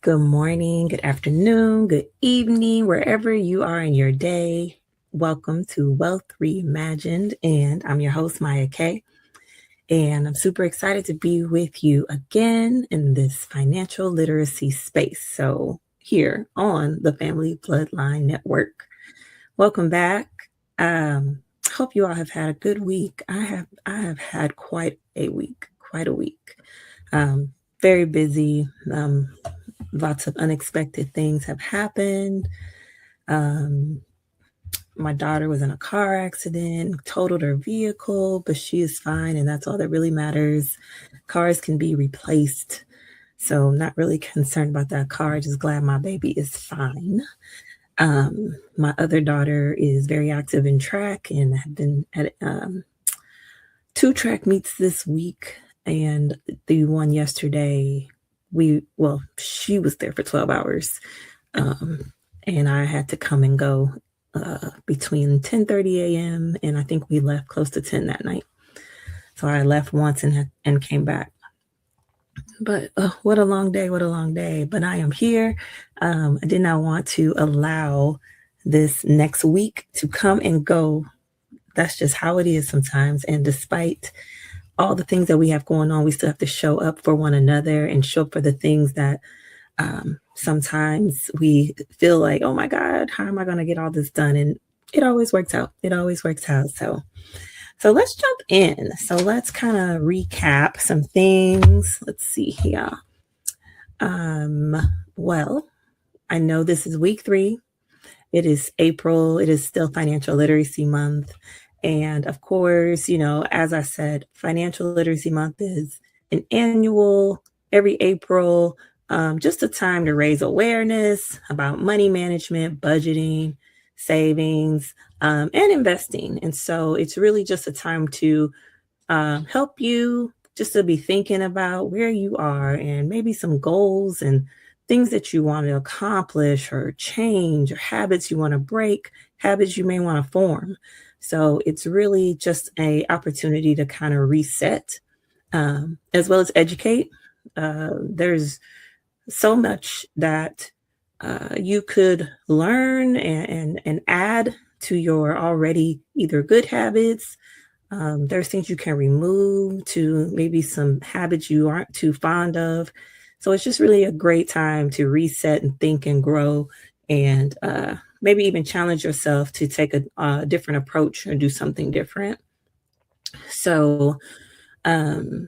Good morning, good afternoon, good evening, wherever you are in your day. Welcome to Wealth Reimagined, and I'm your host, Mya K. And I'm super excited to be with you again in this financial literacy space. So, here on the Family Bloodline Network. Welcome back. Hope you all have had a good week. I have had quite a week. Um, Very busy. Lots of unexpected things have happened. Um, my daughter was in a car accident, totaled her vehicle, but she is fine, and that's all that really matters. Cars can be replaced, so I'm not really concerned about that car. Just glad my baby is fine. My other daughter is very active in track and have been at two track meets this week, and the one yesterday, she was there for 12 hours. Um, and I had to come and go between 10:30 a.m. and I think we left close to 10 that night. So I left once and came back. But what a long day! What a long day! But I am here. I did not want to allow this next week to come and go. That's just how it is sometimes. And despite all the things that we have going on, we still have to show up for one another and show up for the things that sometimes we feel like, oh my God, how am I going to get all this done? And it always works out. It always works out. So let's jump in. So let's kind of recap some things. Let's see here. Well, I know this is week 3. It is April. It is still Financial Literacy Month. And of course, as I said, Financial Literacy Month is an annual, every April, just a time to raise awareness about money management, budgeting, savings, and investing. And so it's really just a time to help you just to be thinking about where you are and maybe some goals and things that you want to accomplish or change, or habits you want to break, habits you may want to form. So it's really just an opportunity to kind of reset, as well as educate. There's so much that you could learn and add to your already either good habits. There's things you can remove to maybe some habits you aren't too fond of. So it's just really a great time to reset and think and grow, and maybe even challenge yourself to take a different approach or do something different. So, um,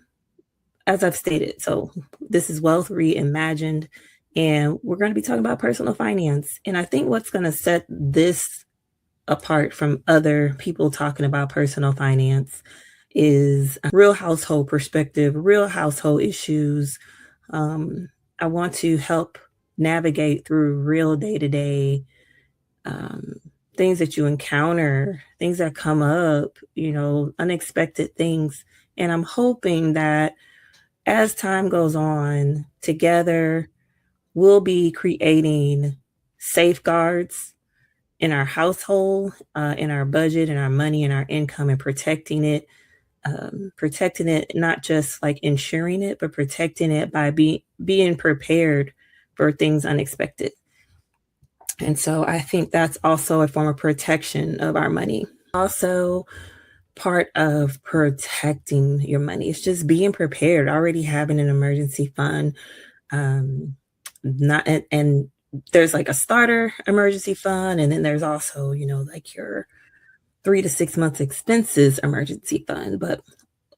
as I've stated, so this is Wealth Reimagined, and we're going to be talking about personal finance. And I think what's going to set this apart from other people talking about personal finance is a real household perspective, real household issues. I want to help navigate through real day to day things that you encounter, things that come up, unexpected things. And I'm hoping that as time goes on, together, we'll be creating safeguards in our household, in our budget, in our money, in our income, and protecting it, not just like ensuring it, but protecting it by being prepared for things unexpected. And so I think that's also a form of protection of our money. Also, part of protecting your money is just being prepared, already having an emergency fund. Not and there's like a starter emergency fund, and then there's also, like your 3 to 6 months expenses emergency fund. But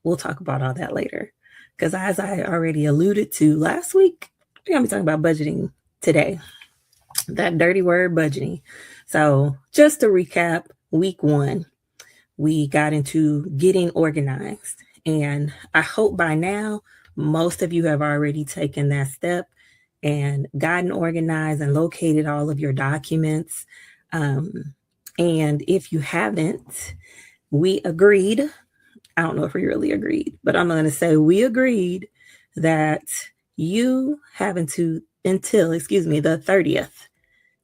we'll talk about all that later. Because as I already alluded to last week, we're going to be talking about budgeting today. That dirty word, budgeting. So just to recap, week 1, we got into getting organized. And I hope by now, most of you have already taken that step and gotten organized and located all of your documents. And if you haven't, we agreed. I don't know if we really agreed, but I'm going to say we agreed that you have until the 30th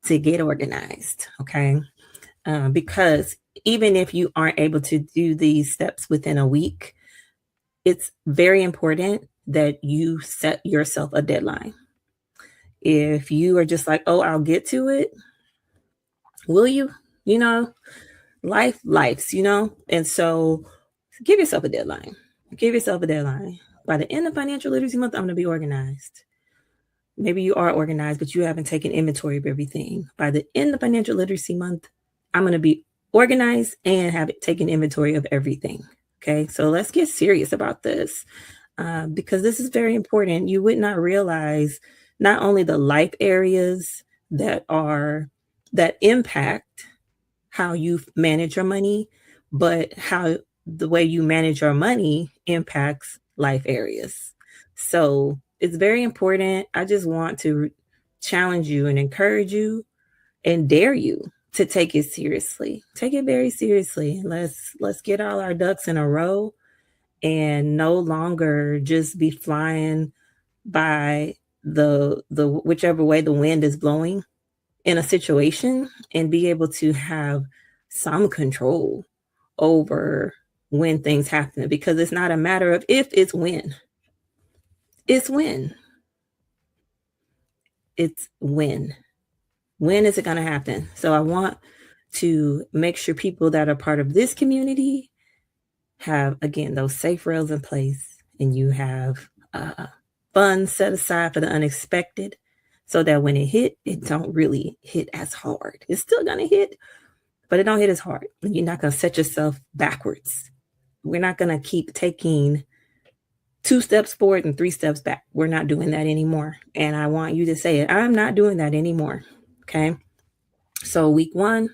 to get organized. Okay. Because even if you aren't able to do these steps within a week, it's very important that you set yourself a deadline. If you are just like, "Oh, I'll get to it," will you? You know, life's, And so give yourself a deadline. Give yourself a deadline. By the end of financial literacy month, I'm going to be organized. Maybe you are organized, but you haven't taken inventory of everything. By the end of financial literacy month, I'm going to be organized and have it taken inventory of everything. Okay, so let's get serious about this because this is very important. You would not realize not only the life areas that impact how you manage your money, but how the way you manage your money impacts life areas. So it's very important. I just want to challenge you and encourage you and dare you to take it seriously. Take it very seriously. Let's get all our ducks in a row and no longer just be flying by the whichever way the wind is blowing in a situation and be able to have some control over when things happen because it's not a matter of if, it's when. It's when. It's when. When is it going to happen? So I want to make sure people that are part of this community have, again, those safe rails in place and you have funds set aside for the unexpected so that when it hit, it don't really hit as hard. It's still going to hit, but it don't hit as hard. You're not going to set yourself backwards. We're not going to keep taking 2 steps forward and 3 steps back. We're not doing that anymore. And I want you to say it. I'm not doing that anymore. Okay. So week 1,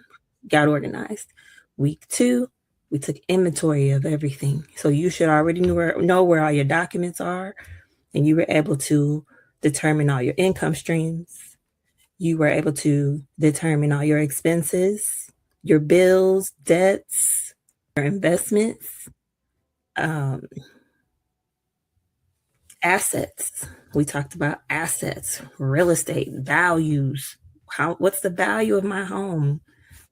got organized. Week 2, we took inventory of everything. So you should already know where all your documents are, and you were able to determine all your income streams. You were able to determine all your expenses, your bills, debts, your investments, assets. We talked about assets, real estate, values. What's the value of my home?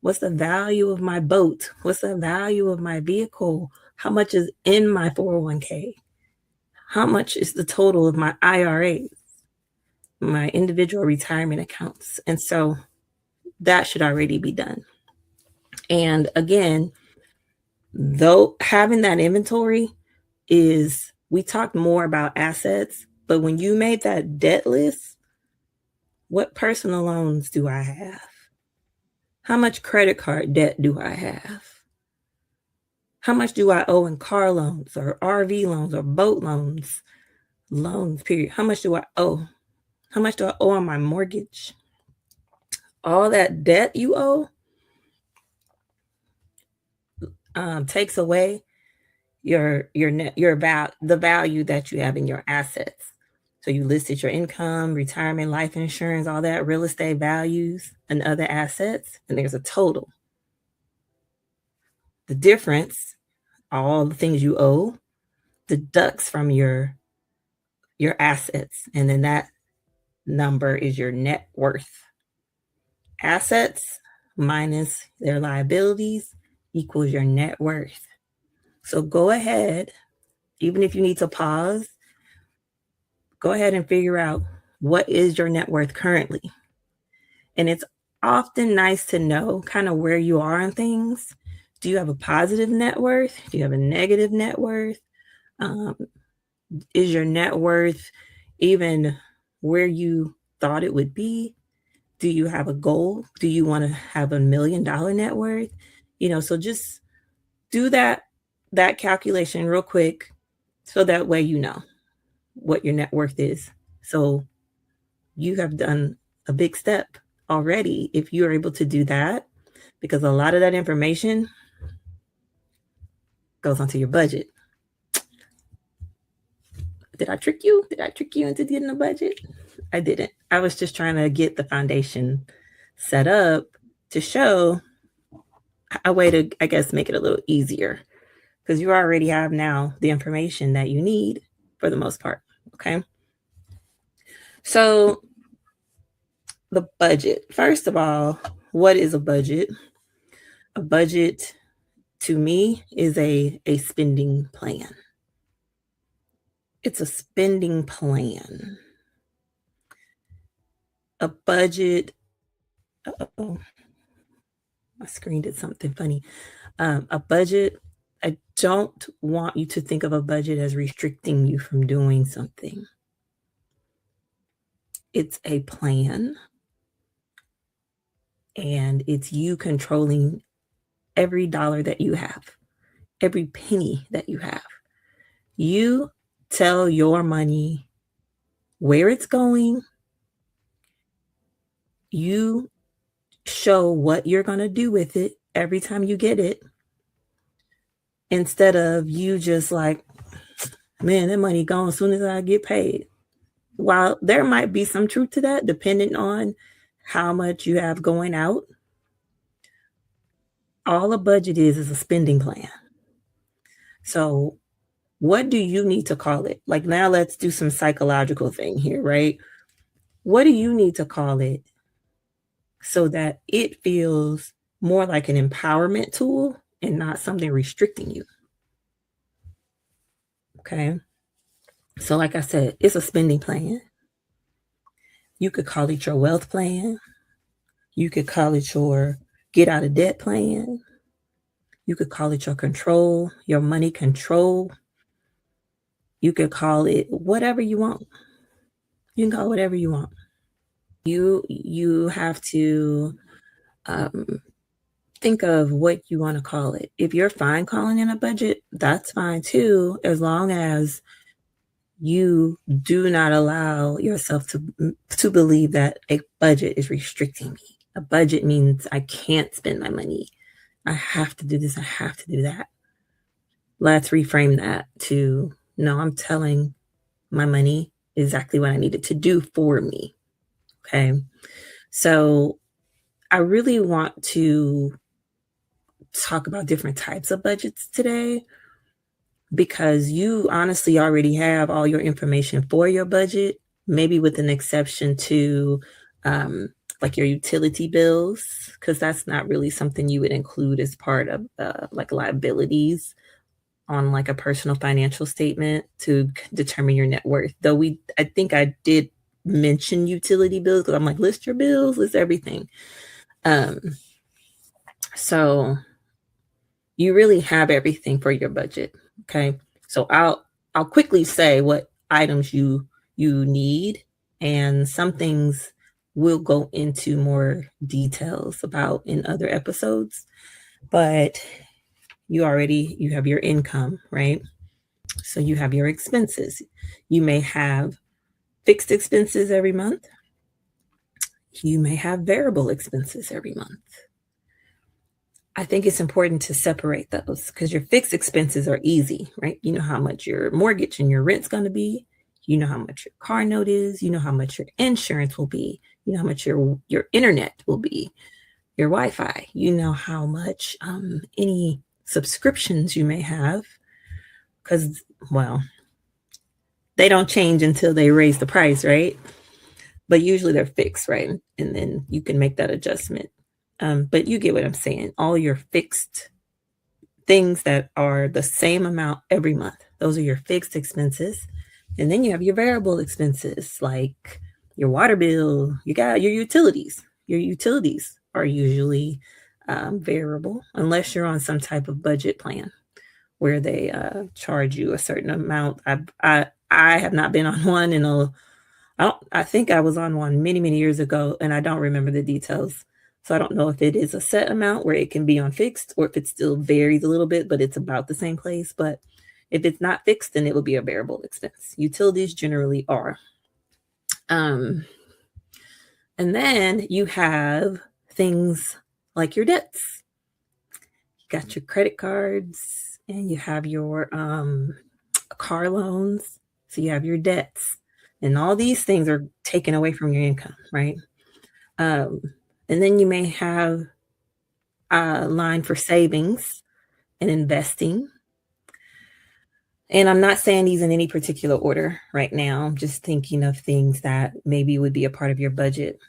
What's the value of my boat? What's the value of my vehicle? How much is in my 401k? How much is the total of my IRAs, my individual retirement accounts? And so that should already be done. And again, though having that inventory we talked more about assets, but when you made that debt list, what personal loans do I have? How much credit card debt do I have? How much do I owe in car loans or RV loans or boat loans? Loans, period. How much do I owe? How much do I owe on my mortgage? All that debt you owe takes away the value that you have in your assets. So you listed your income, retirement, life insurance, all that, real estate values, and other assets, and there's a total. The difference, all the things you owe, deducts from your assets, and then that number is your net worth. Assets minus their liabilities equals your net worth. So go ahead, even if you need to pause, go ahead and figure out what is your net worth currently. And it's often nice to know kind of where you are on things. Do you have a positive net worth? Do you have a negative net worth? Is your net worth even where you thought it would be? Do you have a goal? Do you want to have $1 million net worth? So just do that calculation real quick so that way you know what your net worth is. So you have done a big step already if you're able to do that, because a lot of that information goes onto your budget. Did I trick you? Did I trick you into getting a budget? I didn't. I was just trying to get the foundation set up to show a way to, I guess, make it a little easier, because you already have now the information that you need for the most part. Okay. So the budget, first of all, what is a budget? A budget to me is a spending plan. It's a spending plan. A budget oh, my screen did something funny. A budget, I don't want you to think of a budget as restricting you from doing something. It's a plan, and it's you controlling every dollar that you have, every penny that you have. You tell your money where it's going. You show what you're going to do with it every time you get it, instead of you just like, man, that money gone as soon as I get paid. While there might be some truth to that, depending on how much you have going out, all a budget is a spending plan. So, what do you need to call it? Like, now let's do some psychological thing here, right? What do you need to call it so that it feels more like an empowerment tool and not something restricting you? Okay. So, like I said, it's a spending plan. You could call it your wealth plan. You could call it your get out of debt plan. You could call it your control, your money control. You could call it whatever you want. You can call it whatever you want. You have to um, think of what you want to call it. If you're fine calling it a budget, that's fine too, as long as you do not allow yourself to believe that a budget is restricting me. A budget means I can't spend my money. I have to do this. I have to do that. Let's reframe that to no, I'm telling my money exactly what I need it to do for me. Okay. So I really want to talk about different types of budgets today because you honestly already have all your information for your budget, maybe with an exception to um, like your utility bills, because that's not really something you would include as part of like liabilities on like a personal financial statement to determine your net worth. Though I think I did mention utility bills because I'm like, list your bills, list everything. Um, so you really have everything for your budget. Okay. So I'll quickly say what items you need, and some things we'll go into more details about in other episodes. But you have your income, right? So you have your expenses. You may have fixed expenses every month. You may have variable expenses every month. I think it's important to separate those because your fixed expenses are easy, right? You know how much your mortgage and your rent's going to be. You know how much your car note is. You know how much your insurance will be. You know how much your internet will be, your Wi-Fi. You know how much any subscriptions you may have because, well, they don't change until they raise the price, right? But usually they're fixed, right? And then you can make that adjustment. But you get what I'm saying. All your fixed things that are the same amount every month, those are your fixed expenses. And then you have your variable expenses like your water bill, you got your utilities. Your utilities are usually variable unless you're on some type of budget plan where they charge you a certain amount. I have not been on one in a I think I was on one many, many years ago, and I don't remember the details. So I don't know if it is a set amount where it can be on fixed or if it still varies a little bit, but it's about the same place. But if it's not fixed, then it will be a variable expense. Utilities generally are. Um, and then you have things like your debts. You got your credit cards and you have your car loans. So you have your debts. And all these things are taken away from your income, right? Um, and then you may have a line for savings and investing. And I'm not saying these in any particular order right now. I'm just thinking of things that maybe would be a part of your budget.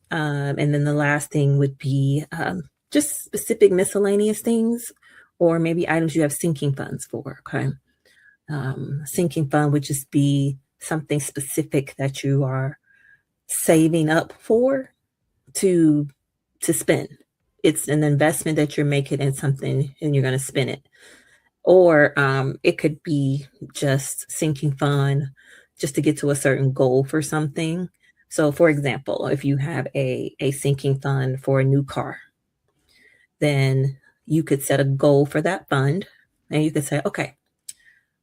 And then the last thing would be just specific miscellaneous things, or maybe items you have sinking funds for. Okay. Sinking fund would just be something specific that you are saving up for to spend. It's an investment that you're making in something and you're going to spend it. Or it could be just sinking fund just to get to a certain goal for something. So, for example, if you have a sinking fund for a new car, then you could set a goal for that fund and you could say, okay,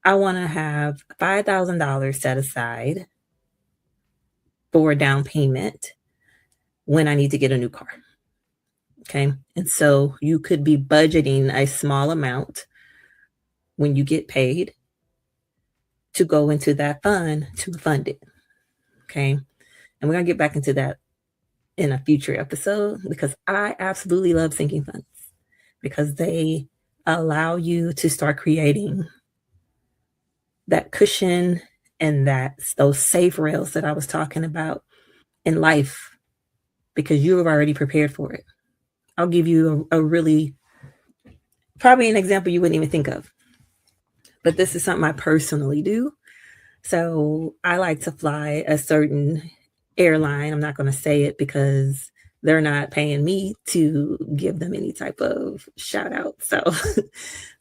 I want to have $5,000 set aside for a down payment when I need to get a new car. Okay. And so you could be budgeting a small amount when you get paid to go into that fund to fund it. Okay. And we're going to get back into that in a future episode because I absolutely love sinking funds because they allow you to start creating that cushion and those safe rails that I was talking about in life because you have already prepared for it. I'll give you a really, probably an example you wouldn't even think of, but this is something I personally do. So I like to fly a certain airline. I'm not going to say it because they're not paying me to give them any type of shout out. So,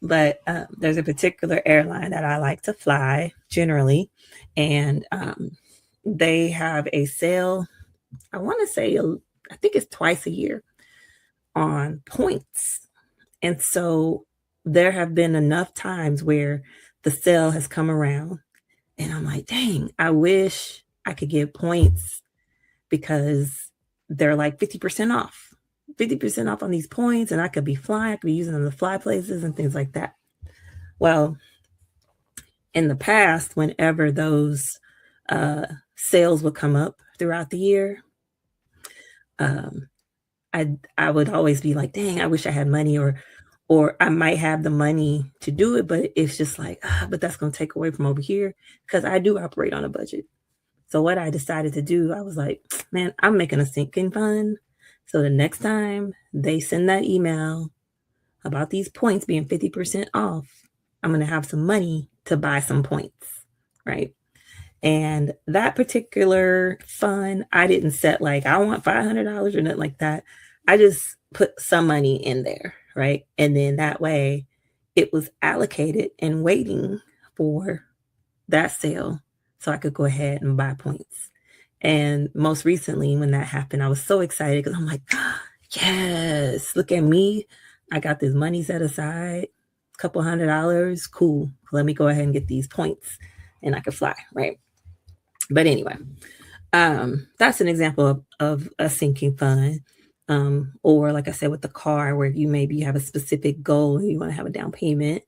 but there's a particular airline that I like to fly generally, and they have a sale. I want to say, I think it's twice a year on points. And so there have been enough times where the sale has come around and I'm like, dang, I wish I could get points because they're like 50% off, 50% off on these points. And I could be flying, I could be using them to fly places and things like that. Well, in the past, whenever those sales would come up throughout the year, um, I would always be like, dang, I wish I had money or I might have the money to do it, but it's just like, but that's going to take away from over here because I do operate on a budget. So what I decided to do, I was like, man, I'm making a sinking fund. So the next time they send that email about these points being 50% off, I'm going to have some money to buy some points, right? And that particular fund, I didn't set like, I want $500 or nothing like that. I just put some money in there, right? And then that way it was allocated and waiting for that sale so I could go ahead and buy points. And most recently, when that happened, I was so excited because I'm like, yes, look at me. I got this money set aside, a couple $100. Cool. Let me go ahead and get these points and I could fly, right? But anyway, that's an example of a sinking fund. Or like I said, with the car, where you maybe have a specific goal and you want to have a down payment.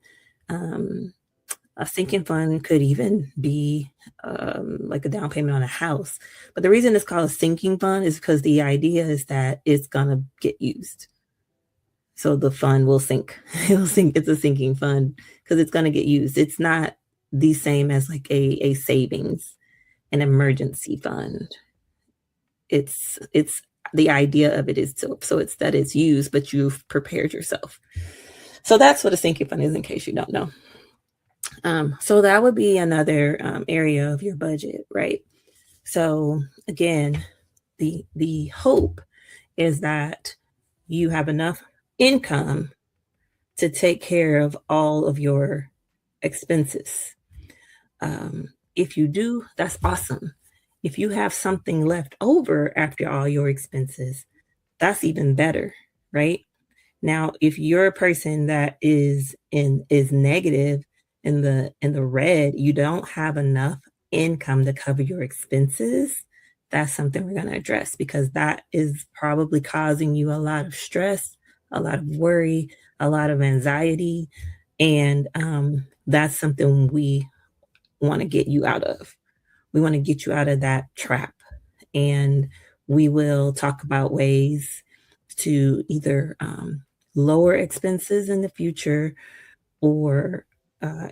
A sinking fund could even be like a down payment on a house. But the reason it's called a sinking fund is because the idea is that it's going to get used. So the fund will sink. It'll sink. It's a sinking fund because it's going to get used. It's not the same as like a savings, an emergency fund. It's the idea of it is so it's that it's used, but you've prepared yourself. So that's what a sinking fund is, in case you don't know. So that would be another area of your budget, right? So again, the hope is that you have enough income to take care of all of your expenses. If you do, that's awesome. If you have something left over after all your expenses, that's even better, right? Now, if you're a person that is negative in the red, you don't have enough income to cover your expenses, that's something we're going to address because that is probably causing you a lot of stress, a lot of worry, a lot of anxiety, and that's something we want to get you out of. We want to get you out of that trap, and we will talk about ways to either lower expenses in the future or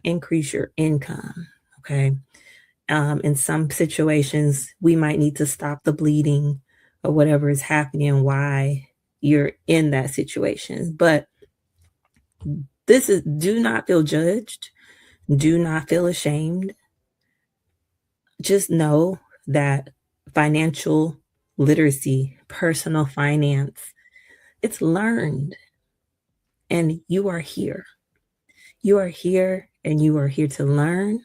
increase your income. Okay. In some situations, we might need to stop the bleeding or whatever is happening, why you're in that situation. But do not feel judged. Do not feel ashamed. Just know that financial literacy, personal finance. It's learned, and you are here. You are here, and you are here to learn.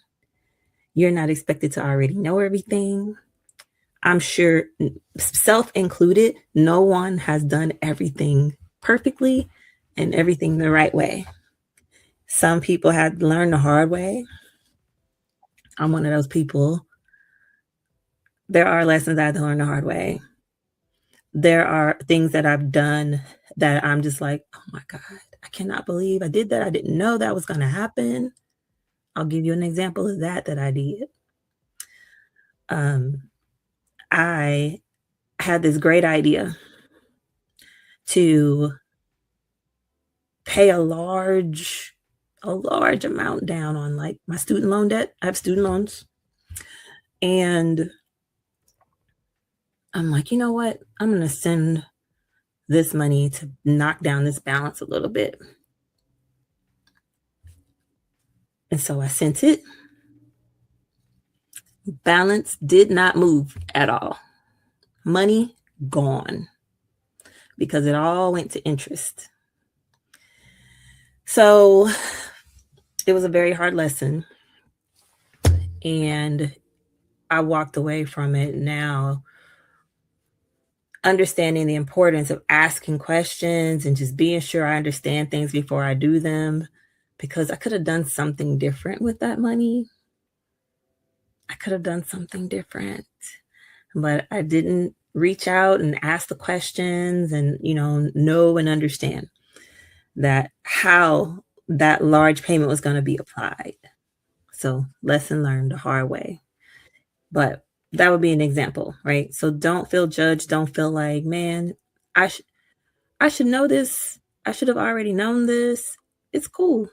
You're not expected to already know everything. I'm sure, self included, no one has done everything perfectly and everything the right way. Some people had to learn the hard way. I'm one of those people. There are lessons I had to learn the hard way. There are things that I've done that I'm just like, oh my God, I cannot believe I did that. I didn't know that was going to happen. I'll give you an example of that I did. Um, I had this great idea to pay a large amount down on like my student loan debt. I have student loans. And I'm like, you know what? I'm going to send this money to knock down this balance a little bit. And so I sent it. Balance did not move at all. Money gone because it all went to interest. So it was a very hard lesson. And I walked away from it now understanding the importance of asking questions and just being sure I understand things before I do them, because I could have done something different with that money. I could have done something different, but I didn't reach out and ask the questions and, know and understand that how that large payment was going to be applied. So lesson learned the hard way. But that would be an example, right? So don't feel judged. Don't feel like, man, I I should know this. I should have already known this. It's cool.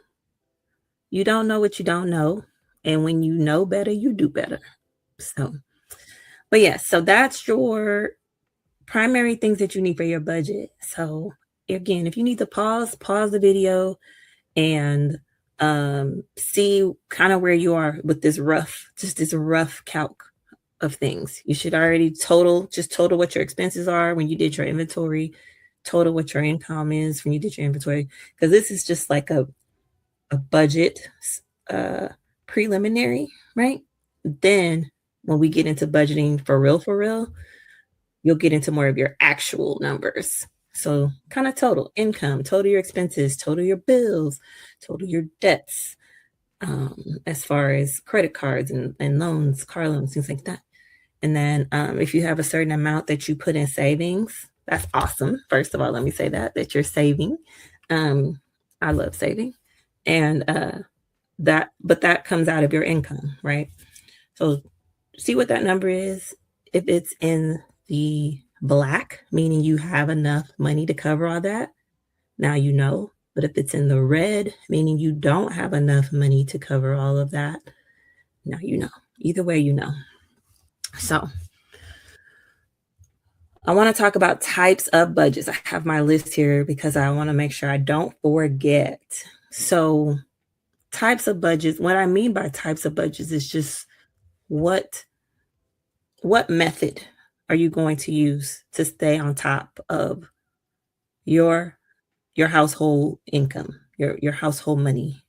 You don't know what you don't know. And when you know better, you do better. So, but yes, so that's your primary things that you need for your budget. So, again, if you need to pause the video and see kind of where you are with this rough calc of things. You should already total what your expenses are when you did your inventory, total what your income is when you did your inventory, because this is just like a budget uh, preliminary, right? Then when we get into budgeting for real, you'll get into more of your actual numbers. So kind of total income, total your expenses, total your bills, total your debts, as far as credit cards and loans, car loans, things like that. And then if you have a certain amount that you put in savings, that's awesome. First of all, let me say that you're saving. I love saving. And that comes out of your income, right? So see what that number is. If it's in the black, meaning you have enough money to cover all that, now you know. But if it's in the red, meaning you don't have enough money to cover all of that, now you know. Either way, you know. So I want to talk about types of budgets. I have my list here because I want to make sure I don't forget. So types of budgets, what I mean by types of budgets is just what method are you going to use to stay on top of your household income, your household money?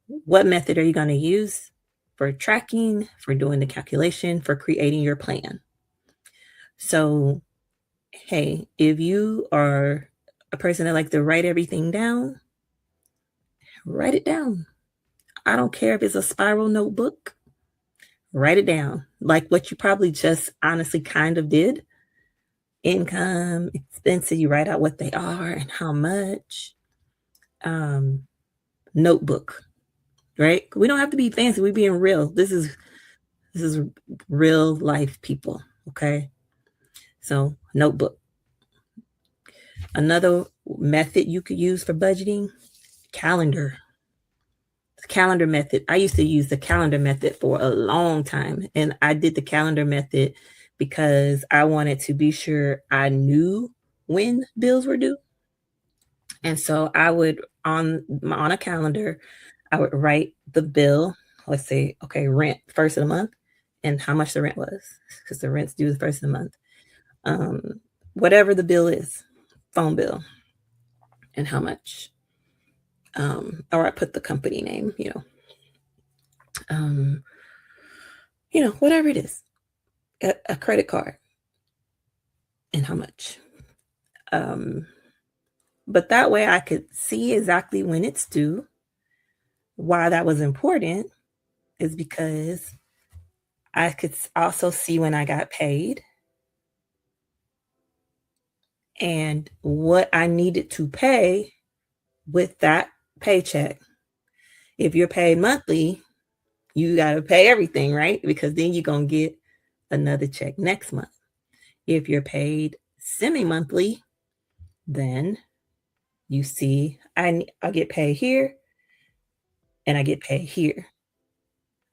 What method are you going to use for tracking, for doing the calculation, for creating your plan? So, hey, if you are a person that likes to write everything down, write it down. I don't care if it's a spiral notebook, write it down. Like what you probably just honestly kind of did. Income, expenses, you write out what they are and how much. Notebook, right? We don't have to be fancy. We're being real. This is real life people, okay? So notebook. Another method you could use for budgeting, calendar. Calendar method. I used to use the calendar method for a long time. And I did the calendar method because I wanted to be sure I knew when bills were due. And so I would on a calendar, I would write the bill, let's say, okay, rent first of the month. and how much the rent was, because the rent's due the first of the month. Whatever the bill is, phone bill, and how much. Or I put the company name, um, whatever it is, a credit card, and how much. Um, but that way I could see exactly when it's due. Why that was important is because I could also see when I got paid and what I needed to pay with that paycheck. If you're paid monthly, you got to pay everything, right? Because then you're going to get another check next month. If you're paid semi-monthly, then you see I get paid here and I get paid here.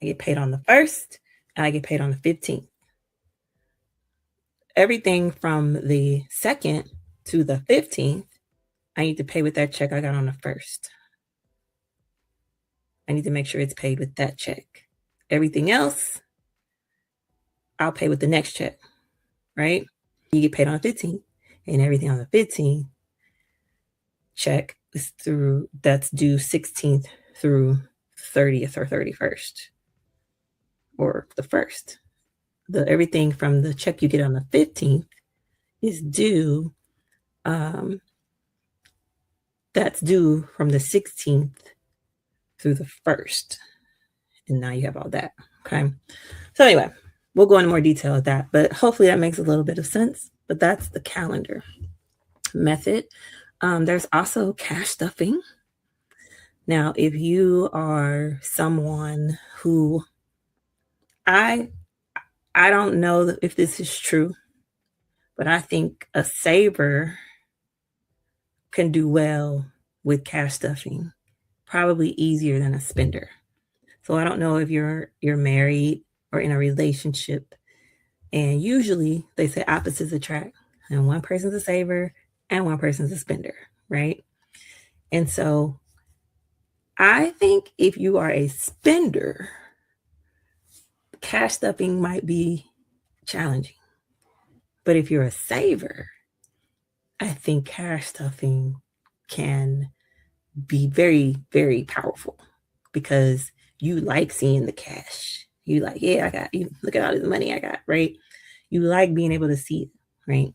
I get paid on the 1st and I get paid on the 15th. Everything from the 2nd to the 15th, I need to pay with that check I got on the 1st. I need to make sure it's paid with that check. Everything else, I'll pay with the next check, right? You get paid on the 15th, and everything on the 15th check is that's due 16th through 30th or 31st or the 1st. Everything from the check you get on the 15th is due, that's due from the 16th through the 1st. And now you have all that. Okay. So anyway, we'll go into more detail with that, but hopefully that makes a little bit of sense. But that's the calendar method. There's also cash stuffing. Now, if you are someone who I don't know if this is true, but I think a saver can do well with cash stuffing, probably easier than a spender. So I don't know if you're married or in a relationship, and usually they say opposites attract, and one person's a saver and one person's a spender, right? And so I think if you are a spender, cash stuffing might be challenging. But if you're a saver, I think cash stuffing can be very, very powerful because you like seeing the cash. You like, yeah, I got you. Look at all this money I got, right? You like being able to see it, right?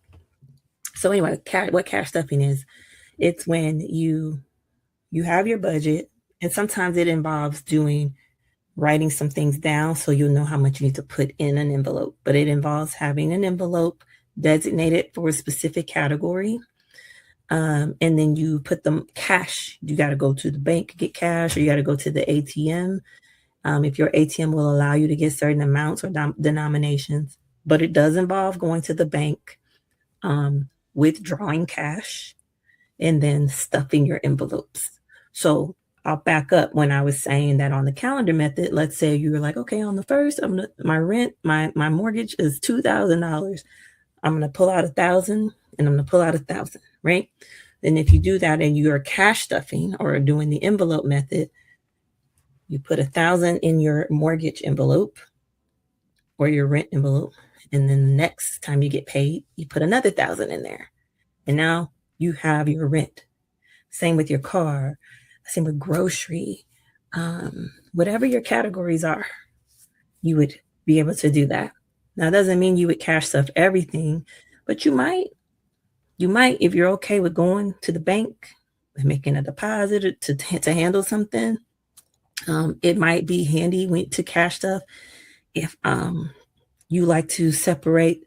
So anyway, what cash stuffing is, it's when you have your budget, and sometimes it involves writing some things down so you'll know how much you need to put in an envelope. But it involves having an envelope designated for a specific category. And then you put them cash. You got to go to the bank to get cash, or you got to go to the ATM. If your ATM will allow you to get certain amounts or denominations, but it does involve going to the bank, withdrawing cash, and then stuffing your envelopes. So I'll back up. When I was saying that on the calendar method, let's say you were like, okay, on the 1st, my mortgage is $2,000. I'm going to pull out 1,000 and I'm going to pull out 1,000, right? And if you do that and you are cash stuffing or doing the envelope method, you put 1,000 in your mortgage envelope or your rent envelope. And then the next time you get paid, you put another 1,000 in there. And now you have your rent. Same with your car, same with grocery, whatever your categories are, you would be able to do that. Now, it doesn't mean you would cash stuff everything, but you might, if you're okay with going to the bank and making a deposit to handle something. It might be handy to cash stuff if you like to separate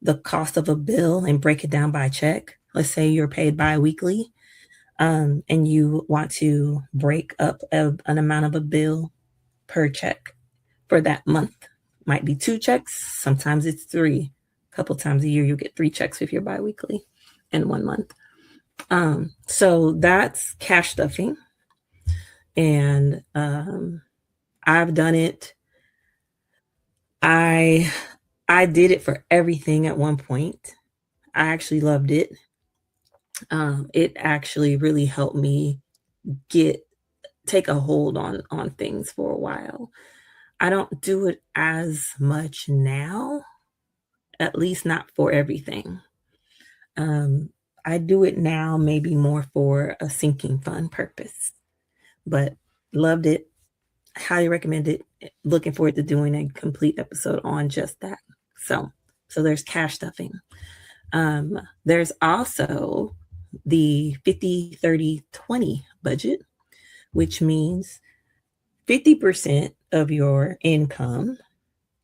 the cost of a bill and break it down by check. Let's say you're paid bi-weekly, and you want to break up an amount of a bill per check for that month. Might be 2 checks, sometimes it's 3. A couple times a year you'll get 3 checks if you're bi-weekly in 1 month. So that's cash stuffing. And I've done it. I did it for everything at one point. I actually loved it. It actually really helped me take a hold on things for a while. I don't do it as much now, at least not for everything. Um, I do it now maybe more for a sinking fund purpose, but loved it. Highly recommend it. Looking forward to doing a complete episode on just that. So, so there's cash stuffing. There's also the 50/30/20 budget, which means 50% of your income,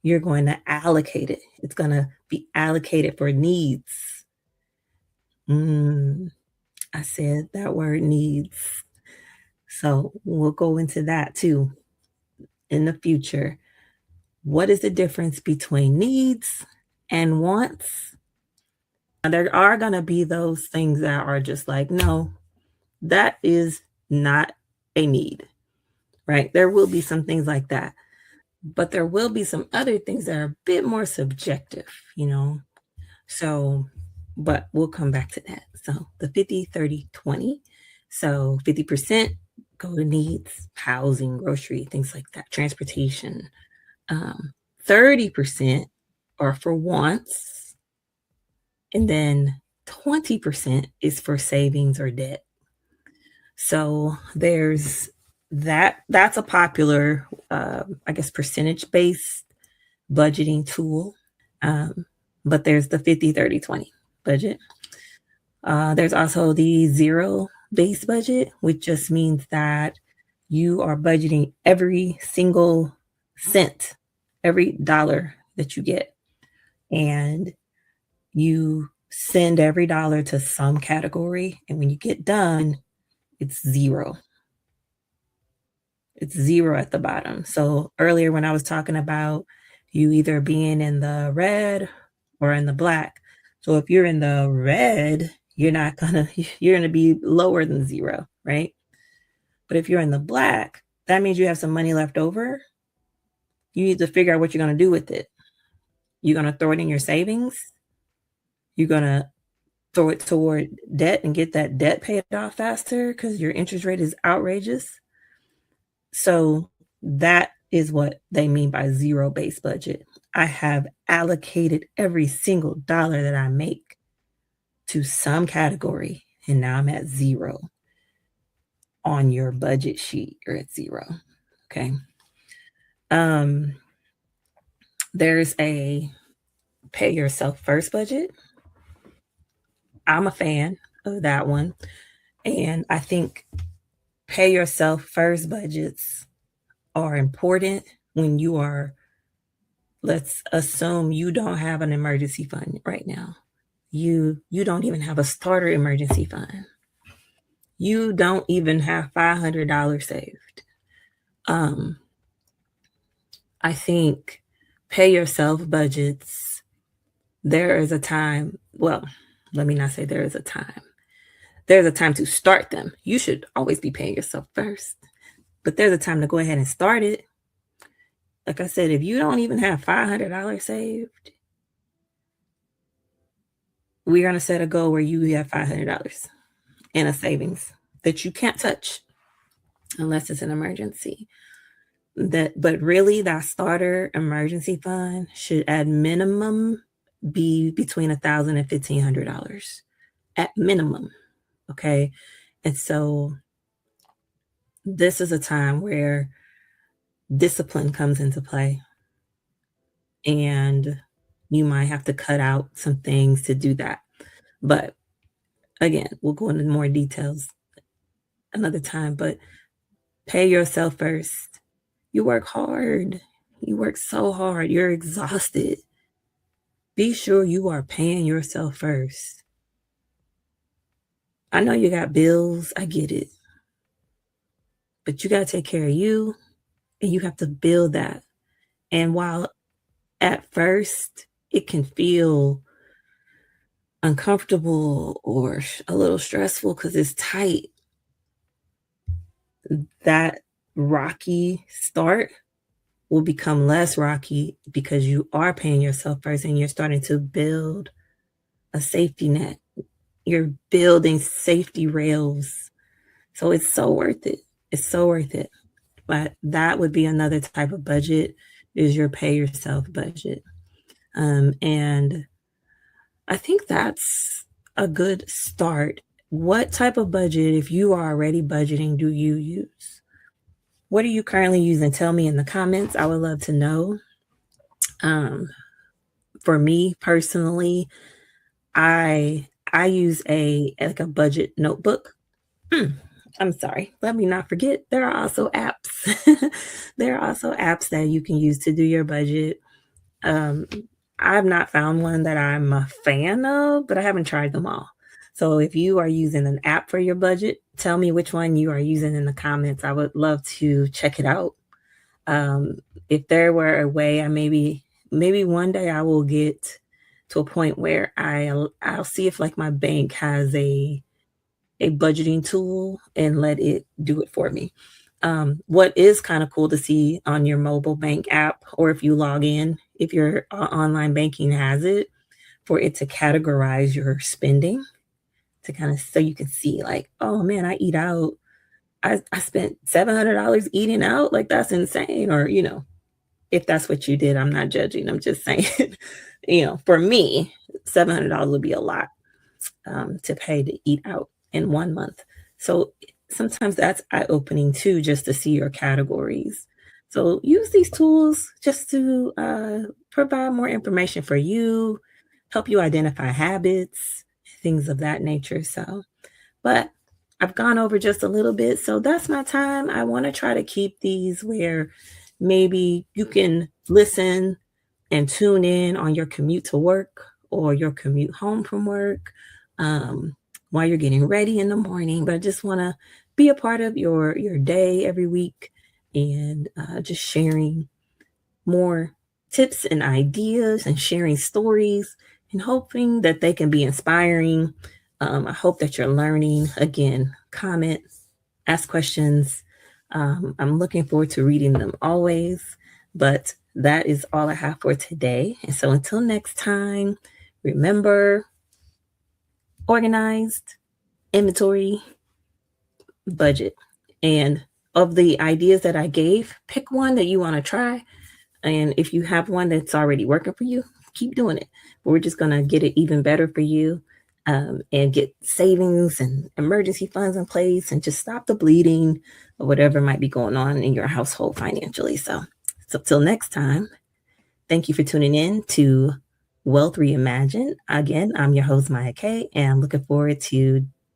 you're going to allocate it. It's going to be allocated for needs. Mm, I said that word needs. So we'll go into that too in the future. What is the difference between needs and wants? There are going to be those things that are just like, no, that is not a need, right? There will be some things like that, but there will be some other things that are a bit more subjective, you know? So, but we'll come back to that. So the 50/30/20. So 50% go to needs, housing, grocery, things like that, transportation. Um, 30% are for wants, and then 20% is for savings or debt. So there's that's a popular, I guess, percentage based budgeting tool. Um, but there's the 50/30/20 budget. There's also the zero based budget, which just means that you are budgeting every single cent, every dollar that you get, and you send every dollar to some category. And when you get done, it's zero. It's zero at the bottom. So earlier when I was talking about you either being in the red or in the black. So if you're in the red, you're gonna be lower than zero, right? But if you're in the black, that means you have some money left over. You need to figure out what you're gonna do with it. You're gonna throw it in your savings. You're gonna throw it toward debt and get that debt paid off faster because your interest rate is outrageous. So that is what they mean by zero based budget. I have allocated every single dollar that I make to some category, and now I'm at zero. On your budget sheet, you're at zero. Okay. Um, there's a pay yourself first budget. I'm a fan of that one. And I think pay yourself first budgets are important when you are, let's assume you don't have an emergency fund right now. You don't even have a starter emergency fund. You don't even have $500 saved. Um, I think pay yourself budgets, there is a time, well, let me not say there is a time. There's a time to start them. You should always be paying yourself first, but there's a time to go ahead and start it. Like I said, if you don't even have $500 saved, we're going to set a goal where you have $500 in a savings that you can't touch unless it's an emergency. But really, that starter emergency fund should at minimum be between $1,000 and $1,500 at minimum. Okay. And so this is a time where discipline comes into play, and you might have to cut out some things to do that. But again, we'll go into more details another time. But pay yourself first. You work hard. You work so hard. You're exhausted. Be sure you are paying yourself first. I know you got bills. I get it. But you got to take care of you, and you have to build that. And while at first it can feel uncomfortable or a little stressful because it's tight, that rocky start will become less rocky because you are paying yourself first and you're starting to build a safety net. You're building safety rails. So it's so worth it. It's so worth it. But that would be another type of budget. is your pay yourself budget. And I think that's a good start. What type of budget, if you are already budgeting, do you use? What are you currently using? Tell me in the comments. I would love to know. Um, for me personally, I use a like a budget notebook. Mm, I'm sorry. Let me not forget there are also apps. There are also apps that you can use to do your budget. Um, I've not found one that I'm a fan of, but I haven't tried them all. So if you are using an app for your budget, tell me which one you are using in the comments. I would love to check it out. If there were a way, I maybe one day I will get to a point where I'll see if like my bank has a budgeting tool and let it do it for me. What is kind of cool to see on your mobile bank app, or if you log in, if your online banking has it, for it to categorize your spending to kind of so you can see like, oh man, I eat out. I spent $700 eating out. Like that's insane. Or, if that's what you did, I'm not judging. I'm just saying, for me, $700 would be a lot to pay to eat out in 1 month. So sometimes that's eye opening too, just to see your categories. So use these tools just to provide more information for you, help you identify habits, things of that nature. But I've gone over just a little bit. So that's my time. I want to try to keep these where maybe you can listen and tune in on your commute to work or your commute home from work, um, while you're getting ready in the morning. But I just want to be a part of your day every week and just sharing more tips and ideas and sharing stories and hoping that they can be inspiring. I hope that you're learning. Again, comment, ask questions. I'm looking forward to reading them always. But that is all I have for today. And so until next time, remember, organized, inventory, budget. And of the ideas that I gave, pick one that you want to try. And if you have one that's already working for you, keep doing it. We're just going to get it even better for you, and get savings and emergency funds in place and just stop the bleeding or whatever might be going on in your household financially. So till next time, thank you for tuning in to Wealth Reimagined. Again, I'm your host, Mya K, and I'm looking forward to